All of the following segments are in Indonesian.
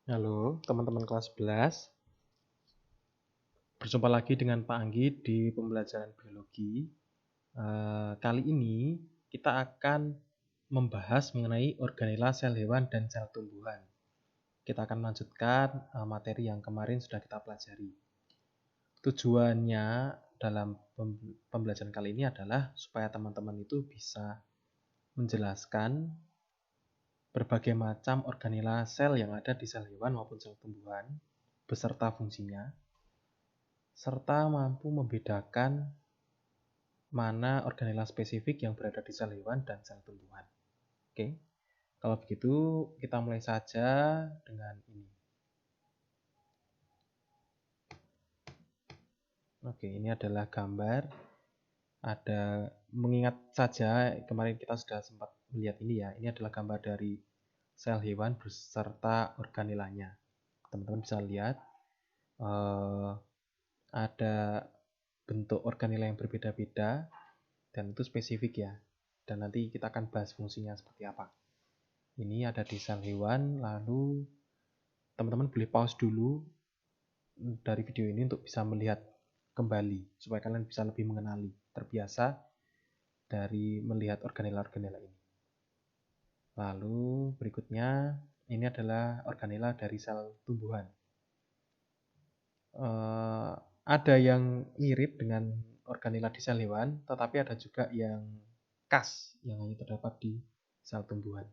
Halo teman-teman kelas 11. Berjumpa lagi dengan Pak Anggi di pembelajaran biologi. Kali ini kita akan membahas mengenai organela sel hewan dan sel tumbuhan. Kita akan melanjutkan materi yang kemarin sudah kita pelajari. Tujuannya dalam pembelajaran kali ini adalah supaya teman-teman itu bisa menjelaskan berbagai macam organela sel yang ada di sel hewan maupun sel tumbuhan beserta fungsinya, serta mampu membedakan mana organela spesifik yang berada di sel hewan dan sel tumbuhan. Oke, kalau begitu kita mulai saja dengan ini. Oke, ini adalah gambar. Ada mengingat saja kemarin kita sudah sempat melihat ini ya. Ini adalah gambar dari sel hewan beserta organelanya. Teman-teman bisa lihat ada bentuk organela yang berbeda-beda dan itu spesifik ya. Dan nanti kita akan bahas fungsinya seperti apa. Ini ada di sel hewan, lalu teman-teman boleh pause dulu dari video ini untuk bisa melihat kembali supaya kalian bisa lebih mengenali, terbiasa dari melihat organela-organela ini. Lalu berikutnya ini adalah organela dari sel tumbuhan. Ada yang mirip dengan organela di sel hewan, tetapi ada juga yang khas yang hanya terdapat di sel tumbuhan.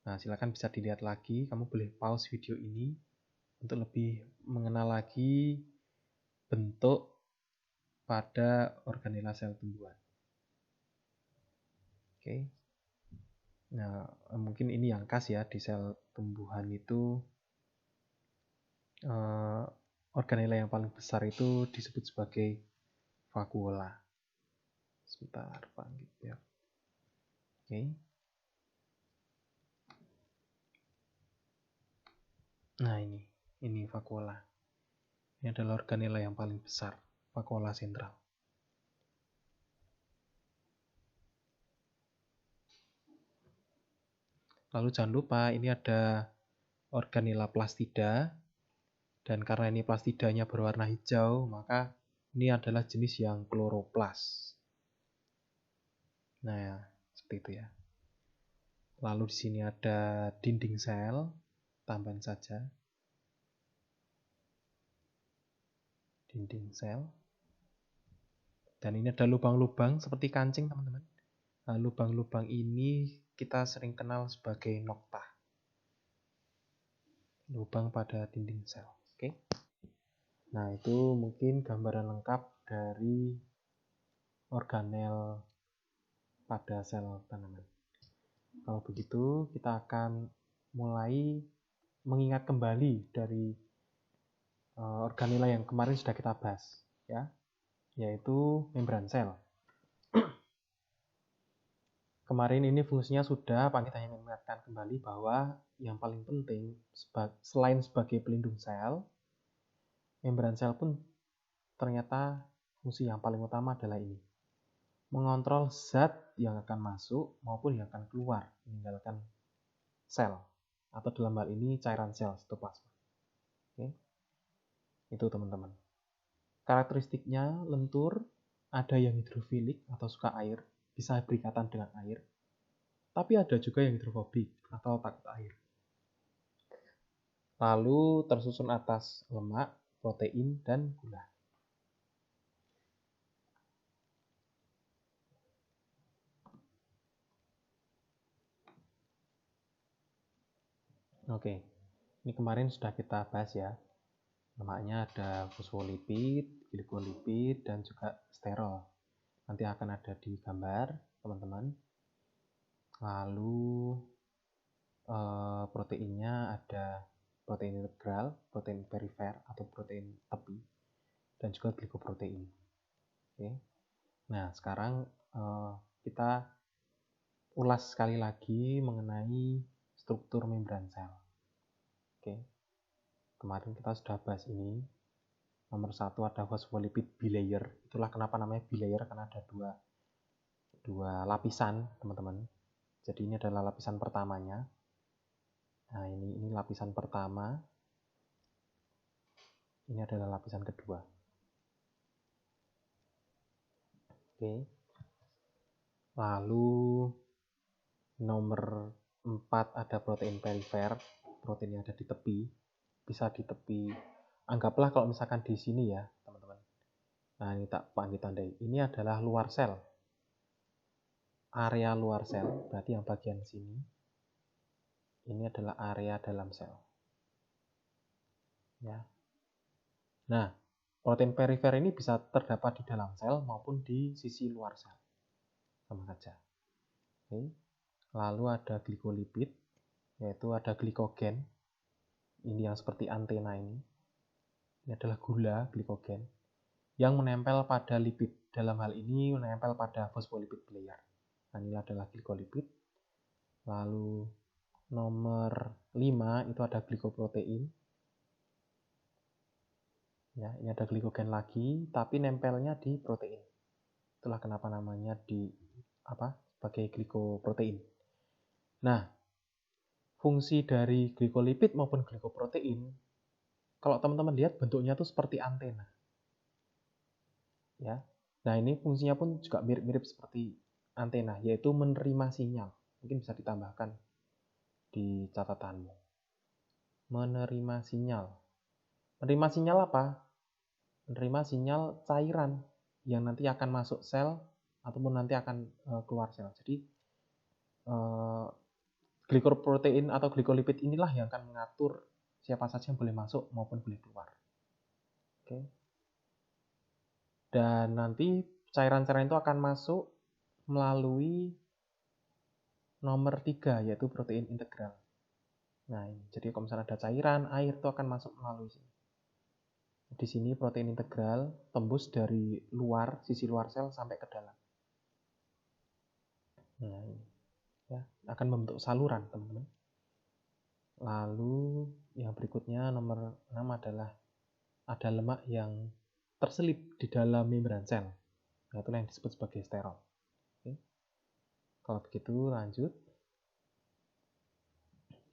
Nah, silakan bisa dilihat lagi. Kamu boleh pause video ini untuk lebih mengenal lagi bentuk pada organela sel tumbuhan. Oke. Nah, mungkin ini yang khas ya di sel tumbuhan itu. Organela yang paling besar itu disebut sebagai vakuola. Sebentar, Pak. Ya. Oke. Nah, ini vakuola. Ini adalah organela yang paling besar, vakuola sentral. Lalu jangan lupa ini ada organela plastida, dan karena ini plastidanya berwarna hijau, maka ini adalah jenis yang kloroplas. Nah, seperti itu ya. Lalu di sini ada dinding sel, tambahan saja. Dinding sel. Dan ini ada lubang-lubang seperti kancing, teman-teman. Nah, lubang-lubang ini kita sering kenal sebagai nokta. Lubang pada dinding sel. Oke. Nah, itu mungkin gambaran lengkap dari organel pada sel tanaman. Kalau begitu, kita akan mulai mengingat kembali dari organela yang kemarin sudah kita bahas, ya, yaitu membran sel. Kemarin ini fungsinya sudah, Pak, kita hanya mengingatkan kembali bahwa yang paling penting selain sebagai pelindung sel, membran sel pun ternyata fungsi yang paling utama adalah ini. Mengontrol zat yang akan masuk maupun yang akan keluar meninggalkan sel, atau dalam hal ini cairan sel sitoplasma. Oke. Itu teman-teman. Karakteristiknya lentur, ada yang hidrofilik atau suka air, bisa berikatan dengan air. Tapi ada juga yang hidrofobik atau takut air. Lalu tersusun atas lemak, protein, dan gula. Oke, ini kemarin sudah kita bahas ya. Lemaknya ada fosfolipid, glikolipid, dan juga sterol. Nanti akan ada di gambar, teman-teman. Lalu proteinnya ada protein integral, protein perifer atau protein tepi, dan juga glikoprotein. Oke. Nah, sekarang kita ulas sekali lagi mengenai struktur membran sel. Oke. Kemarin kita sudah bahas ini. Nomor 1 ada fosfolipid bilayer. Itulah kenapa namanya bilayer, karena ada dua lapisan, teman-teman. Jadi ini adalah lapisan pertamanya. Nah, ini lapisan pertama. Ini adalah lapisan kedua. Oke. Lalu nomor 4 ada protein perifer. Proteinnya ada di tepi. Bisa di tepi. Anggaplah kalau misalkan di sini ya, teman-teman. Nah, ini tak tandai. Ini adalah luar sel. Area luar sel, berarti yang bagian sini. Ini adalah area dalam sel. Ya. Nah, protein perifer ini bisa terdapat di dalam sel maupun di sisi luar sel. Sama saja. Oke. Lalu ada glikolipid, yaitu ada glikogen. Ini yang seperti antena ini. Ini adalah gula, glikogen, yang menempel pada lipid. Dalam hal ini menempel pada fosfolipid layer. Nah, ini adalah glikolipid. Lalu nomor 5 itu ada glikoprotein. Ya, ini ada glikogen lagi, tapi nempelnya di protein. Itulah kenapa namanya sebagai glikoprotein. Nah, fungsi dari glikolipid maupun glikoprotein, kalau teman-teman lihat bentuknya itu seperti antena. Ya. Nah, ini fungsinya pun juga mirip-mirip seperti antena, yaitu menerima sinyal. Mungkin bisa ditambahkan di catatanmu. Menerima sinyal. Menerima sinyal apa? Menerima sinyal cairan yang nanti akan masuk sel ataupun nanti akan keluar sel. Jadi glikoprotein atau glikolipid inilah yang akan mengatur siapa saja yang boleh masuk maupun boleh keluar. Oke. Dan nanti cairan-cairan itu akan masuk melalui nomor 3, yaitu protein integral. Nah, jadi kalau misalnya ada cairan, air itu akan masuk melalui sini. Di sini protein integral tembus dari luar, sisi luar sel sampai ke dalam. Nah, ini ya, akan membentuk saluran, teman-teman. Lalu yang berikutnya nomor 6 adalah ada lemak yang terselip di dalam membran sel. Nah, itulah yang disebut sebagai sterol. Oke. Kalau begitu lanjut.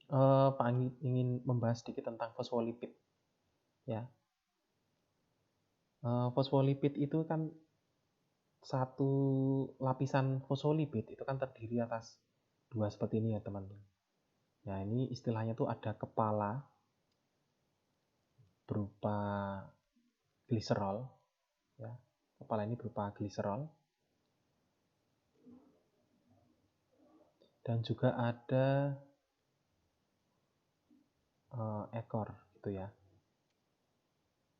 Pak Anggi ingin membahas sedikit tentang fosfolipid. Ya. Fosfolipid itu kan satu lapisan fosfolipid itu kan terdiri atas 2 seperti ini ya, teman-teman. Nah, ini istilahnya tuh ada kepala berupa gliserol, ya. Kepala ini berupa gliserol. Dan juga ada ekor gitu ya.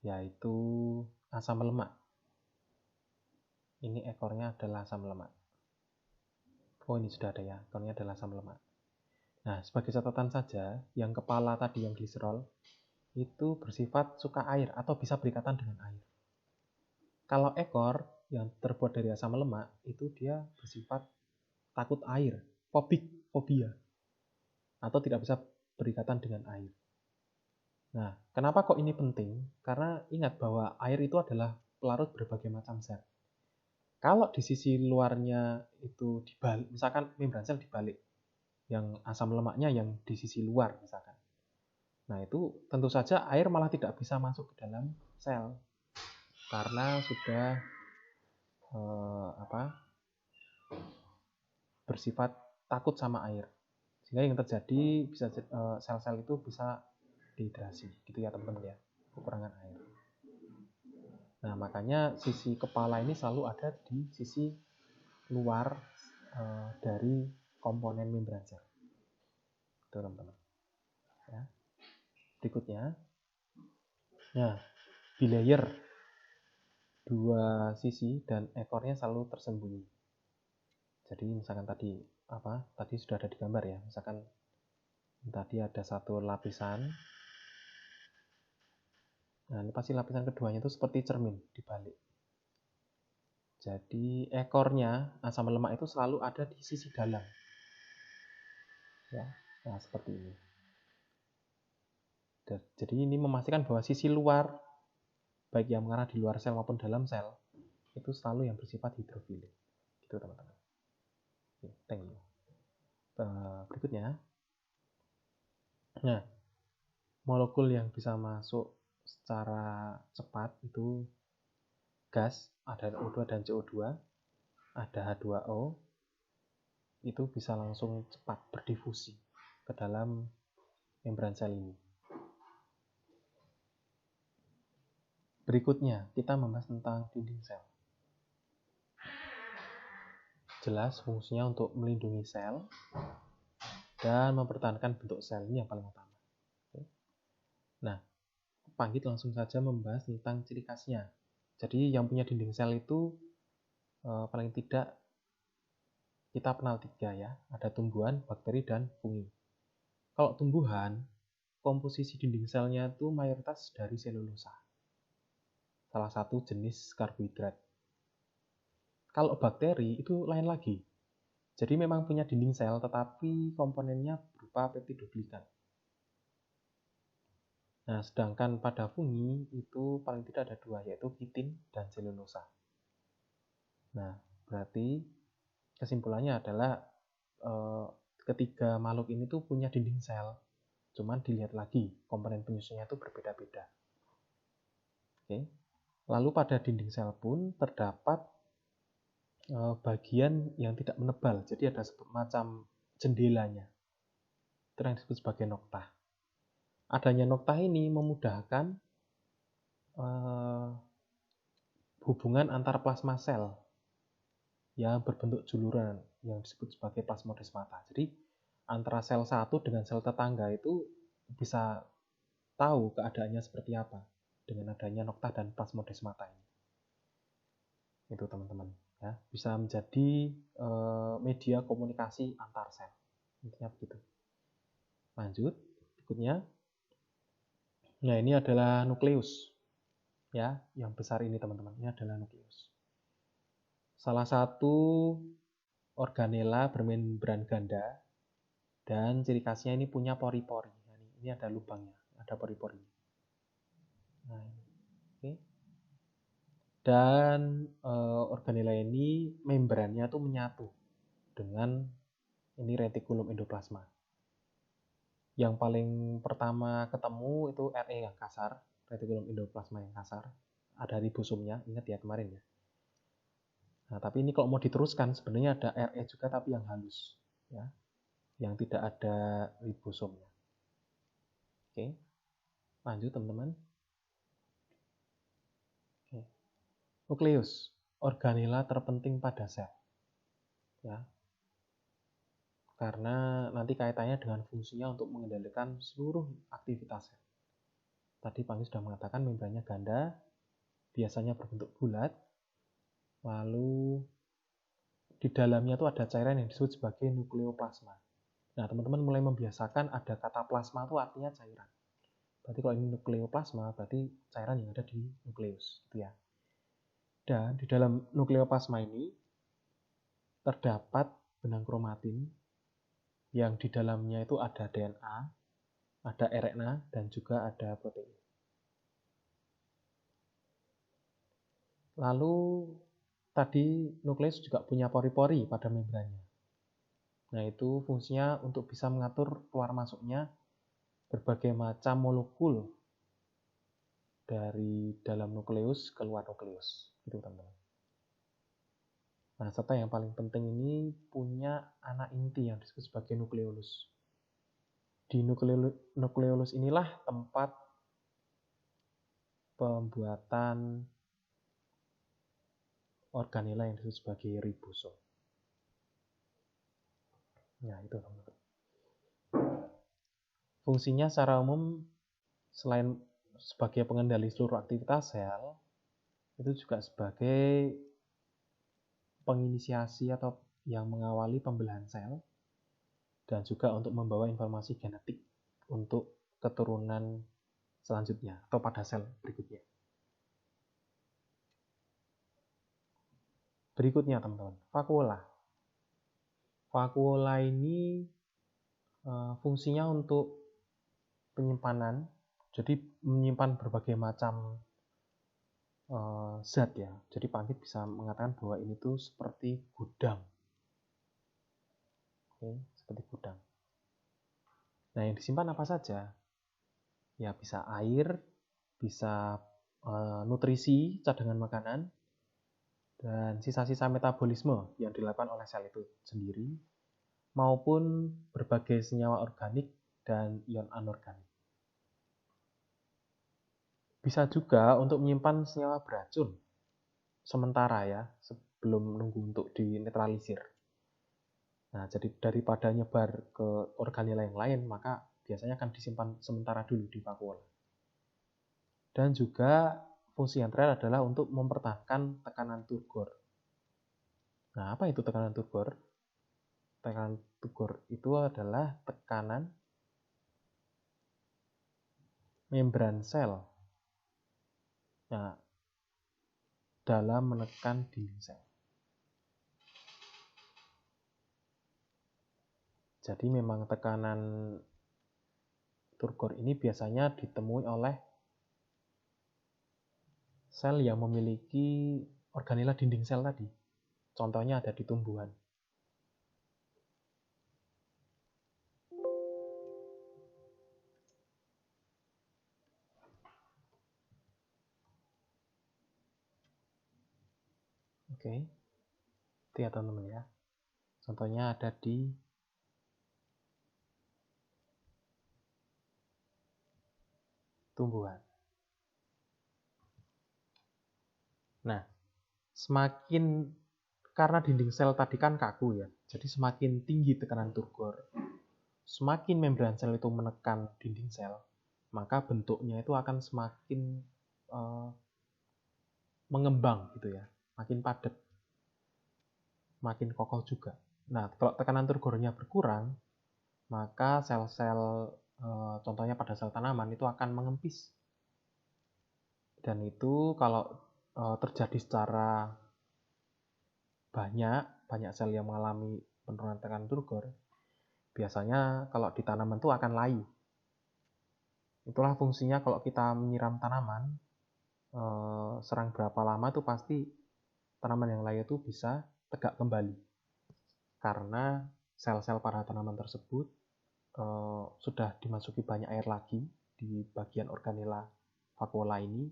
Yaitu asam lemak. Ini ekornya adalah asam lemak. Oh, ini sudah ada ya. Ekornya adalah asam lemak. Nah, sebagai catatan saja, yang kepala tadi yang gliserol itu bersifat suka air atau bisa berikatan dengan air. Kalau ekor yang terbuat dari asam lemak itu dia bersifat takut air, fobia, atau tidak bisa berikatan dengan air. Nah, kenapa kok ini penting? Karena ingat bahwa air itu adalah pelarut berbagai macam zat. Kalau di sisi luarnya itu dibalik, misalkan membran sel dibalik, yang asam lemaknya yang di sisi luar misalkan. Nah, itu tentu saja air malah tidak bisa masuk ke dalam sel karena sudah bersifat takut sama air. Sehingga yang terjadi bisa sel-sel itu bisa dehidrasi, gitu ya teman-teman ya, kekurangan air. Nah, makanya sisi kepala ini selalu ada di sisi luar dari komponen membran sel. Itu teman-teman. Ya. Berikutnya, nah, bilayer 2 sisi dan ekornya selalu tersembunyi. Jadi misalkan tadi sudah ada di gambar ya. Misalkan tadi ada satu lapisan. Nah, ini pasti lapisan keduanya itu seperti cermin dibalik. Jadi ekornya asam lemak itu selalu ada di sisi dalam. Ya, nah seperti ini. Jadi ini memastikan bahwa sisi luar, baik yang mengarah di luar sel maupun dalam sel, itu selalu yang bersifat hidrofilik. Gitu teman-teman. Thank you. Berikutnya, Nah, molekul yang bisa masuk secara cepat itu gas, ada O2 dan CO2, ada H2O, itu bisa langsung cepat berdifusi ke dalam membran sel ini. Berikutnya, kita membahas tentang dinding sel. Jelas fungsinya untuk melindungi sel dan mempertahankan bentuk sel, ini yang paling utama. Nah, Panggit langsung saja membahas tentang ciri khasnya. Jadi yang punya dinding sel itu paling tidak kita kenal 3 ya. Ada tumbuhan, bakteri, dan fungi. Kalau tumbuhan, komposisi dinding selnya itu mayoritas dari selulosa. Salah satu jenis karbohidrat. Kalau bakteri itu lain lagi. Jadi memang punya dinding sel tetapi komponennya berupa peptid duplikat. Nah, sedangkan pada fungi itu paling tidak ada 2, yaitu kitin dan selulosa. Nah, berarti kesimpulannya adalah ketiga makhluk ini tuh punya dinding sel, cuman dilihat lagi komponen penyusunnya itu berbeda-beda. Oke. Lalu pada dinding sel pun terdapat bagian yang tidak menebal, jadi ada semacam jendelanya. Itu yang disebut sebagai noktah. Adanya noktah ini memudahkan hubungan antar plasma sel yang berbentuk juluran yang disebut sebagai plasmodesmata. Jadi antara sel satu dengan sel tetangga itu bisa tahu keadaannya seperti apa dengan adanya noktah dan plasmodesmata ini. Itu teman-teman ya, bisa menjadi media komunikasi antar sel. Intinya begitu. Lanjut berikutnya. Nah, ini adalah nukleus. Ya, yang besar ini teman-teman, ini adalah nukleus. Salah satu organela bermembran ganda dan ciri khasnya ini punya pori-pori. Ini ada lubangnya, ada pori-pori. Nah, oke. Dan organela ini membrannya tuh menyatu dengan ini retikulum endoplasma. Yang paling pertama ketemu itu RE yang kasar, retikulum endoplasma yang kasar. Ada ribosomnya, ingat ya kemarin ya. Nah, tapi ini kalau mau diteruskan sebenarnya ada RE juga tapi yang halus, ya, yang tidak ada ribosomnya. Oke, lanjut teman-teman. Oke. Nukleus, organela terpenting pada sel, ya, karena nanti kaitannya dengan fungsinya untuk mengendalikan seluruh aktivitas sel. Tadi Panggil sudah mengatakan membrannya ganda, biasanya berbentuk bulat, lalu di dalamnya itu ada cairan yang disebut sebagai nukleoplasma. Nah, teman-teman mulai membiasakan ada kata plasma itu artinya cairan. Berarti kalau ini nukleoplasma, berarti cairan yang ada di nukleus, gitu ya. Dan di dalam nukleoplasma ini terdapat benang kromatin yang di dalamnya itu ada DNA, ada RNA, dan juga ada protein. Lalu tadi nukleus juga punya pori-pori pada membrannya. Nah, itu fungsinya untuk bisa mengatur keluar masuknya berbagai macam molekul dari dalam nukleus keluar nukleus. Itu teman-teman. Nah, serta yang paling penting ini punya anak inti yang disebut sebagai nukleolus. Di nukleolus inilah tempat pembuatan organela yang disebut sebagai ribosom. Nah, itu teman-teman. Fungsinya secara umum selain sebagai pengendali seluruh aktivitas sel, itu juga sebagai penginisiasi atau yang mengawali pembelahan sel dan juga untuk membawa informasi genetik untuk keturunan selanjutnya atau pada sel berikutnya. Berikutnya teman-teman, vakuola. Vakuola ini fungsinya untuk penyimpanan, jadi menyimpan berbagai macam zat ya. Jadi Panggil bisa mengatakan bahwa ini tuh seperti gudang. Oke, seperti gudang. Nah, yang disimpan apa saja? Ya, bisa air, bisa nutrisi, cadangan makanan, dan sisa-sisa metabolisme yang dilakukan oleh sel itu sendiri, maupun berbagai senyawa organik dan ion anorganik. Bisa juga untuk menyimpan senyawa beracun sementara ya, sebelum nunggu untuk dinetralisir. Nah, jadi daripada nyebar ke organela yang lain, maka biasanya akan disimpan sementara dulu di vakuola. Dan juga fungsi yang terakhir adalah untuk mempertahankan tekanan turgor. Nah, apa itu tekanan turgor? Tekanan turgor itu adalah tekanan membran sel dalam menekan dinding sel. Jadi memang tekanan turgor ini biasanya ditemui oleh sel yang memiliki organela dinding sel tadi. Contohnya ada di tumbuhan. Oke. Itu ya teman-teman ya. Contohnya ada di tumbuhan. Nah, semakin karena dinding sel tadi kan kaku ya, jadi semakin tinggi tekanan turgor, semakin membran sel itu menekan dinding sel, maka bentuknya itu akan semakin mengembang gitu ya, makin padat, makin kokoh juga. Nah, kalau tekanan turgornya berkurang, maka sel-sel contohnya pada sel tanaman itu akan mengempis. Dan itu kalau terjadi secara banyak sel yang mengalami penurunan tekanan turgor, biasanya kalau di tanaman itu akan layu. Itulah fungsinya kalau kita menyiram tanaman, serang berapa lama itu pasti tanaman yang layu itu bisa tegak kembali. Karena sel-sel pada tanaman tersebut sudah dimasuki banyak air lagi di bagian organela vakuola ini.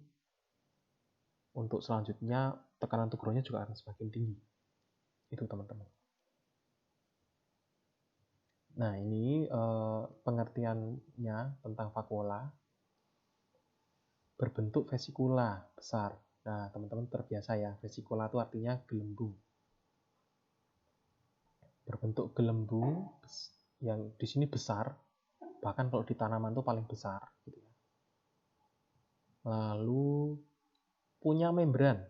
Untuk selanjutnya tekanan turgornya juga akan semakin tinggi. Itu teman-teman. Nah, ini pengertiannya tentang vakuola. Berbentuk vesikula besar. Nah, teman-teman terbiasa ya, vesikula itu artinya gelembung. Berbentuk gelembung yang di sini besar, bahkan kalau di tanaman itu paling besar. Gitu ya. Lalu punya membran.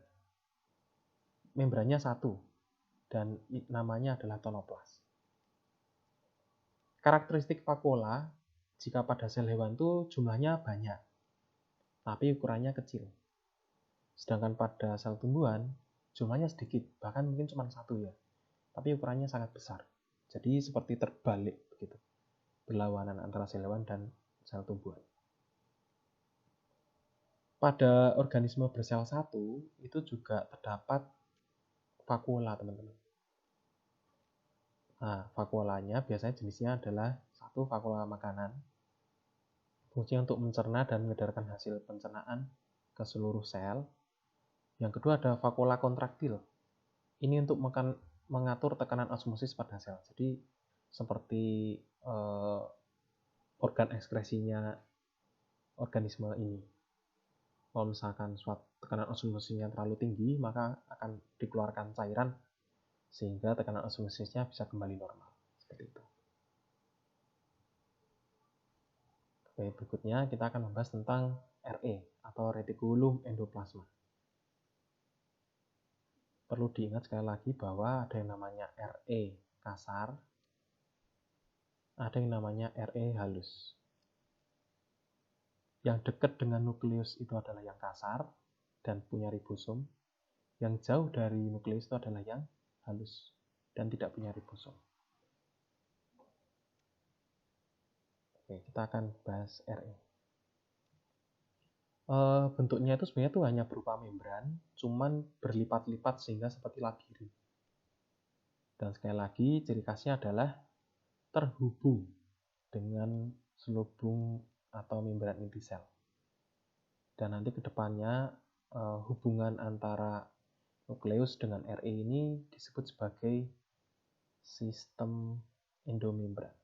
Membrannya satu, dan namanya adalah tonoplas. Karakteristik vakuola, jika pada sel hewan itu jumlahnya banyak, tapi ukurannya kecil. Sedangkan pada sel tumbuhan, jumlahnya sedikit, bahkan mungkin cuma satu ya, tapi ukurannya sangat besar. Jadi seperti terbalik begitu, berlawanan antara sel hewan dan sel tumbuhan. Pada organisme bersel satu, itu juga terdapat vakuola, teman-teman. Nah, vakuolanya biasanya jenisnya adalah satu vakuola makanan, fungsinya untuk mencerna dan mengedarkan hasil pencernaan ke seluruh sel. Yang kedua ada vakuola kontraktil. Ini untuk mengatur tekanan osmosis pada sel. Jadi seperti organ ekskresinya organisme ini. Kalau misalkan suatu tekanan osmosisnya terlalu tinggi, maka akan dikeluarkan cairan sehingga tekanan osmosisnya bisa kembali normal. Seperti itu. Oke, berikutnya kita akan membahas tentang RE atau retikulum endoplasma. Perlu diingat sekali lagi bahwa ada yang namanya RE kasar, ada yang namanya RE halus. Yang dekat dengan nukleus itu adalah yang kasar dan punya ribosom. Yang jauh dari nukleus itu adalah yang halus dan tidak punya ribosom. Oke, kita akan bahas RE. Bentuknya itu sebenarnya tuh hanya berupa membran, cuman berlipat-lipat sehingga seperti labirin. Dan sekali lagi, ciri khasnya adalah terhubung dengan selubung atau membran inti sel. Dan nanti ke depannya hubungan antara nukleus dengan RE ini disebut sebagai sistem endomembran.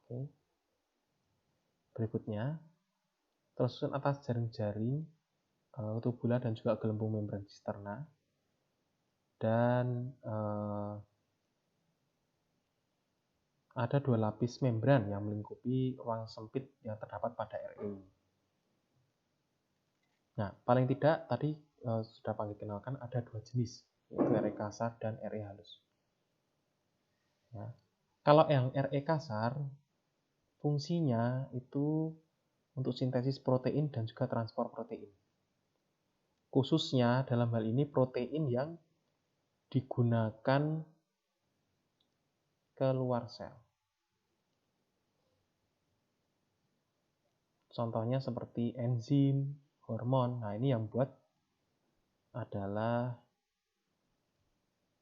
Oke. Berikutnya, tersusun atas jaring-jaring tubula dan juga gelembung membran sisterna, dan ada 2 lapis membran yang melingkupi ruang sempit yang terdapat pada RE. Nah, paling tidak tadi sudah Panggit kenalkan ada 2 jenis, yaitu RE kasar dan RE halus. Ya. Kalau yang RE kasar, fungsinya itu untuk sintesis protein dan juga transport protein. Khususnya dalam hal ini protein yang digunakan keluar sel. Contohnya seperti enzim, hormon. Nah, ini yang buat adalah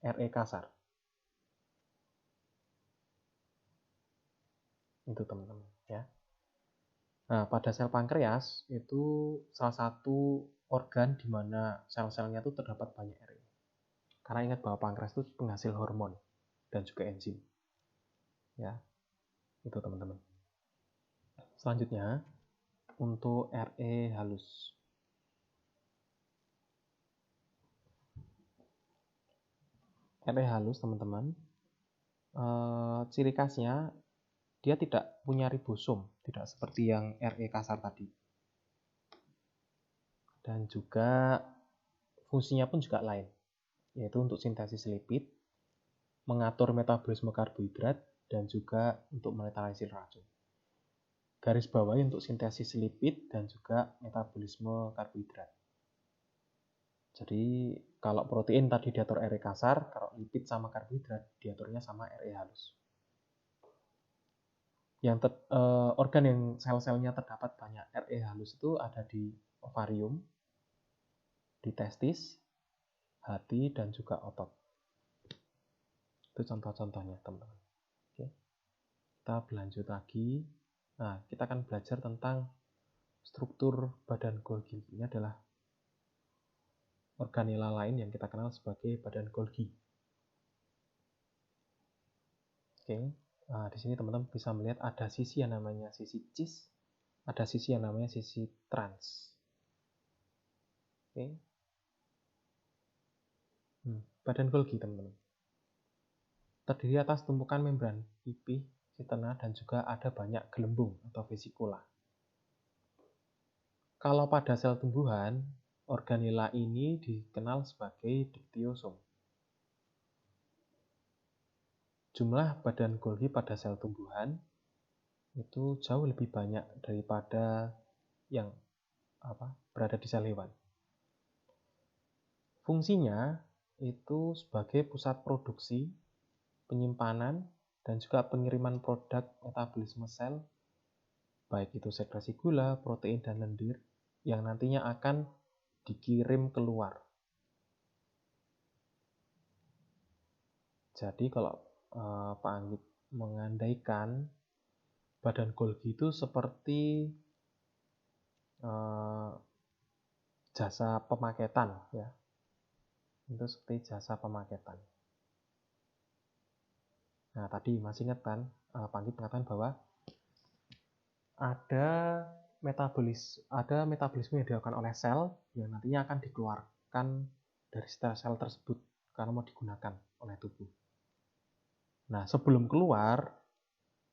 RE kasar. Itu teman-teman ya. Nah, pada sel pankreas itu salah satu organ di mana sel-selnya itu terdapat banyak RE. Karena ingat bahwa pankreas itu penghasil hormon dan juga enzim. Ya. Itu teman-teman. Selanjutnya untuk RE halus. RE halus teman-teman, ciri khasnya dia tidak punya ribosom, tidak seperti yang RE kasar tadi. Dan juga fungsinya pun juga lain, yaitu untuk sintesis lipid, mengatur metabolisme karbohidrat, dan juga untuk menetralisir racun. Garis bawahi untuk sintesis lipid dan juga metabolisme karbohidrat. Jadi kalau protein tadi diatur RE kasar, kalau lipid sama karbohidrat diaturnya sama RE halus. Yang organ yang sel-selnya terdapat banyak RE halus itu ada di ovarium, di testis, hati, dan juga otot. Itu contoh-contohnya, teman-teman. Oke. Kita berlanjut lagi. Nah, kita akan belajar tentang struktur badan Golgi. Ini adalah organela lain yang kita kenal sebagai badan Golgi. Oke. Nah, di sini teman-teman bisa melihat ada sisi yang namanya sisi cis, ada sisi yang namanya sisi trans. Oke. Badan Golgi, teman-teman, terdiri atas tumpukan membran pipih, cisterna, dan juga ada banyak gelembung atau vesikula. Kalau pada sel tumbuhan, organela ini dikenal sebagai diktiosom. Jumlah badan Golgi pada sel tumbuhan itu jauh lebih banyak daripada yang berada di sel hewan. Fungsinya itu sebagai pusat produksi, penyimpanan, dan juga pengiriman produk metabolisme sel, baik itu sekresi gula, protein, dan lendir, yang nantinya akan dikirim keluar. Jadi kalau Pak Anggit mengandaikan badan Golgi itu seperti jasa pemaketan, ya, itu seperti jasa pemaketan. Nah, tadi masih ingat kan, Pak Anggit mengatakan bahwa ada metabolisme yang dilakukan oleh sel yang nantinya akan dikeluarkan dari sel tersebut karena mau digunakan oleh tubuh. Nah, sebelum keluar,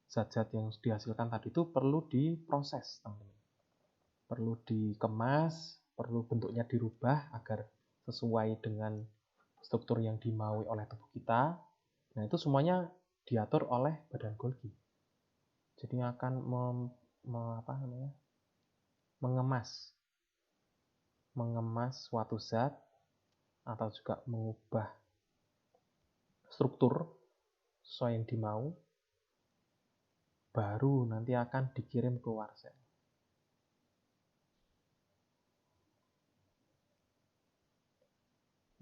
zat-zat yang dihasilkan tadi itu perlu diproses, teman-teman. Perlu dikemas, perlu bentuknya dirubah agar sesuai dengan struktur yang dimaui oleh tubuh kita. Nah, itu semuanya diatur oleh badan Golgi. Jadi akan mengemas suatu zat atau juga mengubah struktur sesuai yang dimau, baru nanti akan dikirim keluar sel.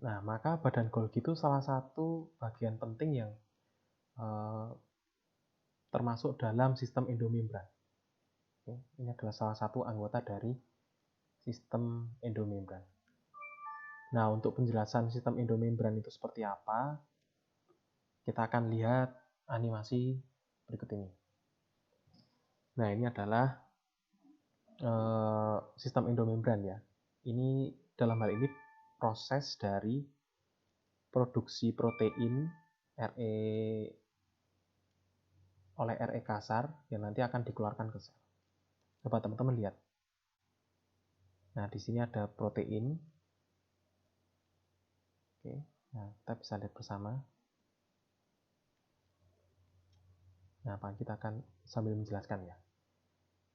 Nah, maka badan Golgi itu salah satu bagian penting yang termasuk dalam sistem endomembran. Oke, ini adalah salah satu anggota dari sistem endomembran. Nah, untuk penjelasan sistem endomembran itu seperti apa, kita akan lihat animasi berikut ini. Nah, ini adalah sistem endomembran ya. Ini dalam hal ini proses dari produksi protein RE oleh RE kasar yang nanti akan dikeluarkan ke sel. Coba teman-teman lihat. Nah, di sini ada protein. Oke, nah kita bisa lihat bersama. Nah, kita akan sambil menjelaskan ya.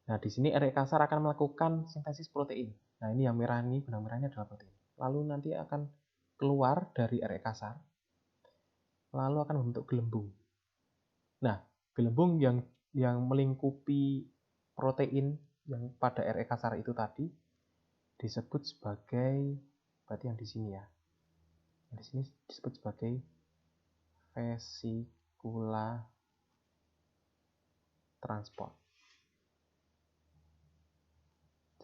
Nah, di sini RE kasar akan melakukan sintesis protein. Nah, ini yang merah ini, benang merahnya adalah protein. Lalu nanti akan keluar dari RE kasar, lalu akan membentuk gelembung. Nah, gelembung yang melingkupi protein yang pada RE kasar itu tadi disebut sebagai, berarti yang di sini ya. Yang di sini disebut sebagai vesikula transport.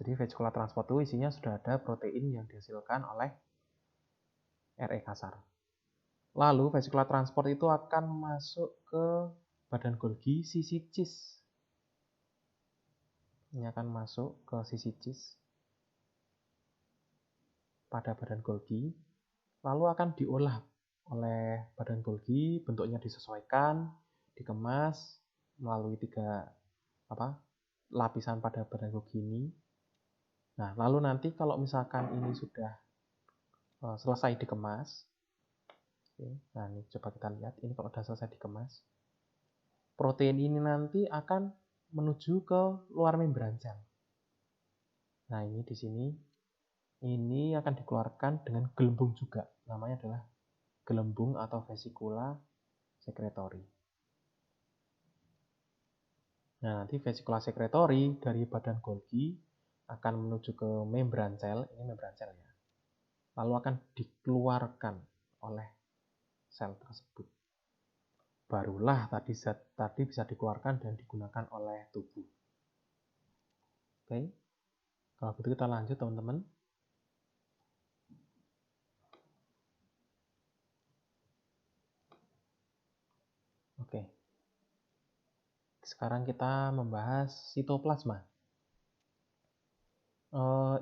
Jadi vesikula transport itu isinya sudah ada protein yang dihasilkan oleh RE kasar. Lalu vesikula transport itu akan masuk ke badan Golgi sisi cis. Ini akan masuk ke sisi cis pada badan Golgi, lalu akan diolah oleh badan Golgi, bentuknya disesuaikan, dikemas melalui 3 lapisan pada badan Golgi ini. Nah, lalu nanti kalau misalkan ini sudah selesai dikemas, nah ini coba kita lihat, ini kalau sudah selesai dikemas, protein ini nanti akan menuju ke luar membran sel. Nah, ini di sini, ini akan dikeluarkan dengan gelembung juga, namanya adalah gelembung atau vesikula secretory. Nah, nanti vesikula secretory dari badan Golgi akan menuju ke membran sel, ini membran sel ya. Lalu akan dikeluarkan oleh sel tersebut. Barulah tadi bisa dikeluarkan dan digunakan oleh tubuh. Oke. Kalau begitu kita lanjut, teman-teman. Oke. Sekarang kita membahas sitoplasma.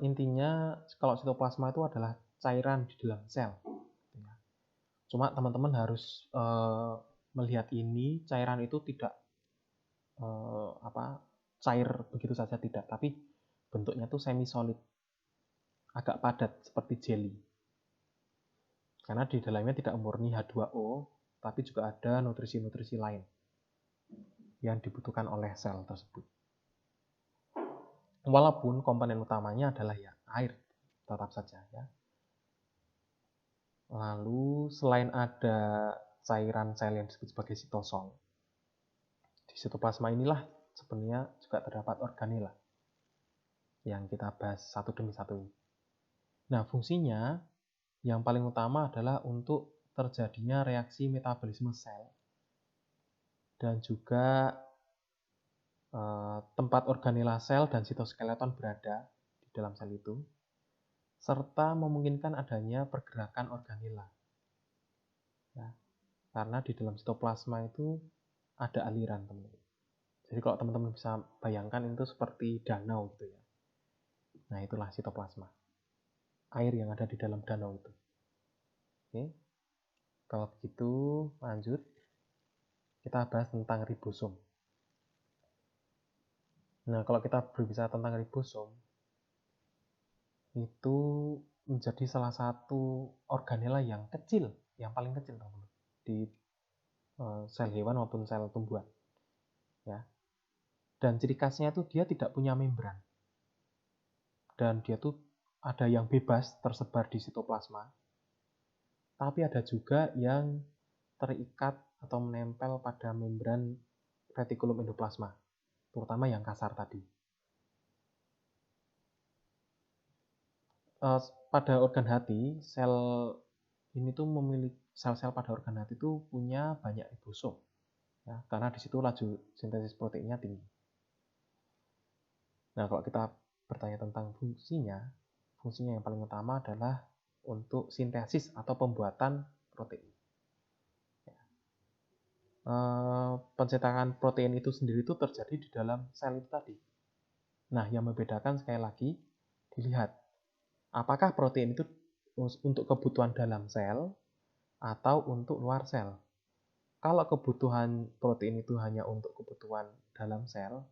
Intinya kalau sitoplasma itu adalah cairan di dalam sel. Cuma teman-teman harus melihat ini, cairan itu tidak cair begitu saja, tidak, tapi bentuknya itu semi solid, agak padat seperti jelly. Karena di dalamnya tidak murni H2O, tapi juga ada nutrisi-nutrisi lain yang dibutuhkan oleh sel tersebut. Walaupun komponen utamanya adalah ya air, tetap saja ya. Lalu selain ada cairan sel yang disebut sebagai sitosol, di sitoplasma inilah sebenarnya juga terdapat organela yang kita bahas satu demi satu ini. Nah, fungsinya yang paling utama adalah untuk terjadinya reaksi metabolisme sel dan juga tempat organela sel dan sitoskeleton berada di dalam sel itu, serta memungkinkan adanya pergerakan organela. Ya, karena di dalam sitoplasma itu ada aliran, teman-teman. Jadi kalau teman-teman bisa bayangkan itu seperti danau gitu ya. Nah, itulah sitoplasma. Air yang ada di dalam danau itu. Oke. Kalau begitu, lanjut. Kita bahas tentang ribosom. Nah, kalau kita berbicara tentang ribosom, itu menjadi salah satu organela yang kecil, yang paling kecil, teman-teman, di sel hewan maupun sel tumbuhan. Ya. Dan ciri khasnya itu dia tidak punya membran. Dan dia tuh ada yang bebas tersebar di sitoplasma, tapi ada juga yang terikat atau menempel pada membran retikulum endoplasma, terutama yang kasar tadi. Pada organ hati, sel ini tuh memiliki sel-sel pada organ hati itu punya banyak ribosom. ya, karena di situ laju sintesis proteinnya tinggi. Nah, kalau kita bertanya tentang fungsinya yang paling utama adalah untuk sintesis atau pembuatan protein. Pencetakan protein itu sendiri itu terjadi di dalam sel itu tadi. Nah, yang membedakan sekali lagi, dilihat apakah protein itu untuk kebutuhan dalam sel atau untuk luar sel. Kalau kebutuhan protein itu hanya untuk kebutuhan dalam sel,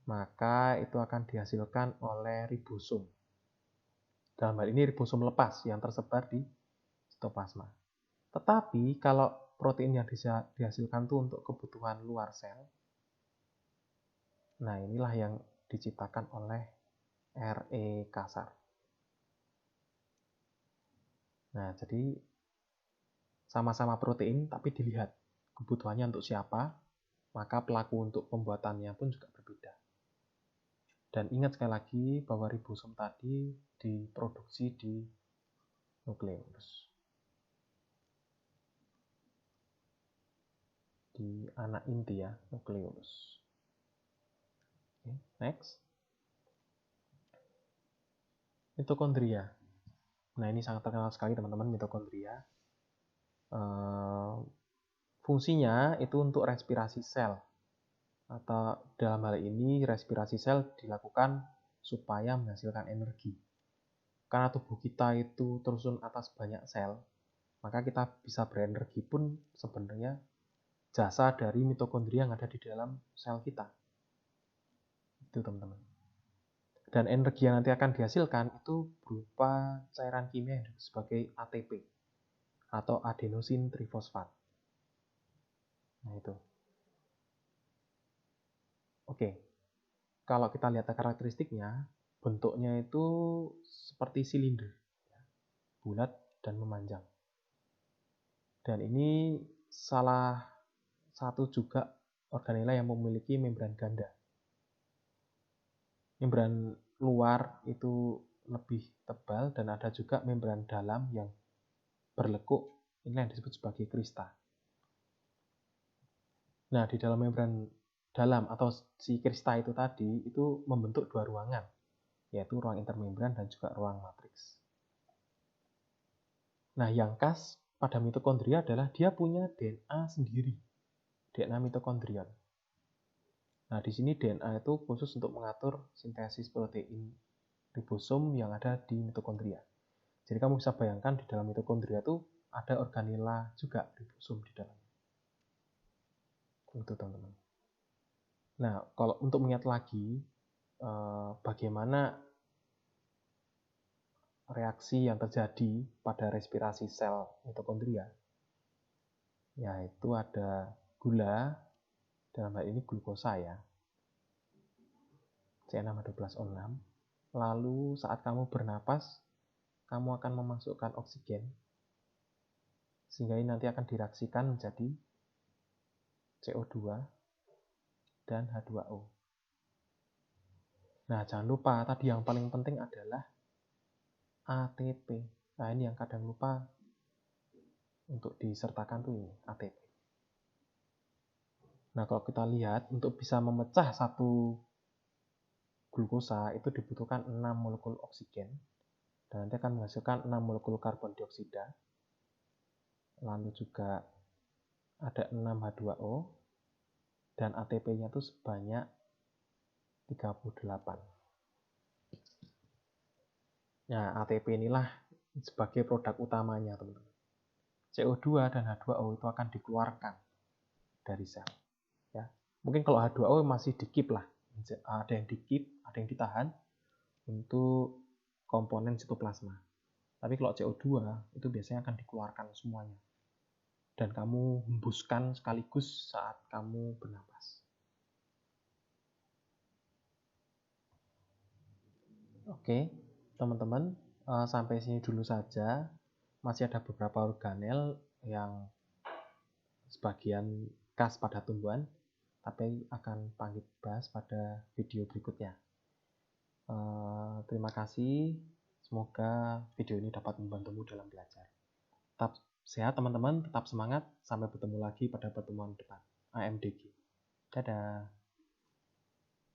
maka itu akan dihasilkan oleh ribosom. Dalam hal ini ribosom lepas yang tersebar di sitoplasma. Tetapi kalau protein yang dihasilkan itu untuk kebutuhan luar sel, nah inilah yang diciptakan oleh RE kasar. Nah, jadi sama-sama protein, tapi dilihat kebutuhannya untuk siapa, maka pelaku untuk pembuatannya pun juga berbeda. Dan ingat sekali lagi bahwa ribosom tadi diproduksi di nukleus. Di anak inti ya, nukleus. Oke, next. Mitokondria. Nah, ini sangat terkenal sekali teman-teman, mitokondria. Fungsinya itu untuk respirasi sel. Atau dalam hal ini respirasi sel dilakukan supaya menghasilkan energi. Karena tubuh kita itu tersusun atas banyak sel, maka kita bisa berenergi pun sebenarnya jasa dari mitokondria yang ada di dalam sel kita. Itu teman-teman. Dan energi yang nanti akan dihasilkan itu berupa cairan kimia yang disebut sebagai ATP atau adenosin trifosfat. Nah itu. Oke, kalau kita lihat karakteristiknya, bentuknya itu seperti silinder, bulat dan memanjang. Dan ini salah satu juga organela yang memiliki membran ganda. Membran luar itu lebih tebal dan ada juga membran dalam yang berlekuk, ini yang disebut sebagai krista. Nah, di dalam membran dalam atau si krista itu tadi itu membentuk dua ruangan, yaitu ruang intermembran dan juga ruang matriks. Nah, yang khas pada mitokondria adalah dia punya DNA sendiri, DNA mitokondrion. Nah, di sini DNA itu khusus untuk mengatur sintesis protein ribosom yang ada di mitokondria. Jadi kamu bisa bayangkan di dalam mitokondria itu ada organela juga ribosom di dalamnya. Itu teman-teman. Nah, kalau untuk mengingat lagi bagaimana reaksi yang terjadi pada respirasi sel mitokondria, yaitu ada gula, dalam hal ini glukosa ya, C6H12O6. Lalu saat kamu bernapas, kamu akan memasukkan oksigen, sehingga ini nanti akan direaksikan menjadi CO2 dan H2O. Nah, jangan lupa tadi yang paling penting adalah ATP. Nah, ini yang kadang lupa untuk disertakan tuh ini, ATP. Nah, kalau kita lihat untuk bisa memecah satu glukosa itu dibutuhkan 6 molekul oksigen dan nanti akan menghasilkan 6 molekul karbon dioksida. Lalu juga ada 6 H2O dan ATP-nya itu sebanyak 38. Nah, ATP inilah sebagai produk utamanya, teman-teman. CO2 dan H2O itu akan dikeluarkan dari sel. Ya. Mungkin kalau H2O masih di-keep lah. Ada yang di-keep, ada yang ditahan untuk komponen sitoplasma. Tapi kalau CO2 itu biasanya akan dikeluarkan semuanya. Dan kamu hembuskan sekaligus saat kamu bernapas. Oke, teman-teman, sampai sini dulu saja. Masih ada beberapa organel yang sebagian khas pada tumbuhan, tapi akan panggil bahas pada video berikutnya. Terima kasih. Semoga video ini dapat membantumu dalam belajar. Tetap Sehat teman-teman, tetap semangat. Sampai bertemu lagi pada pertemuan depan. AMDG. Dadah.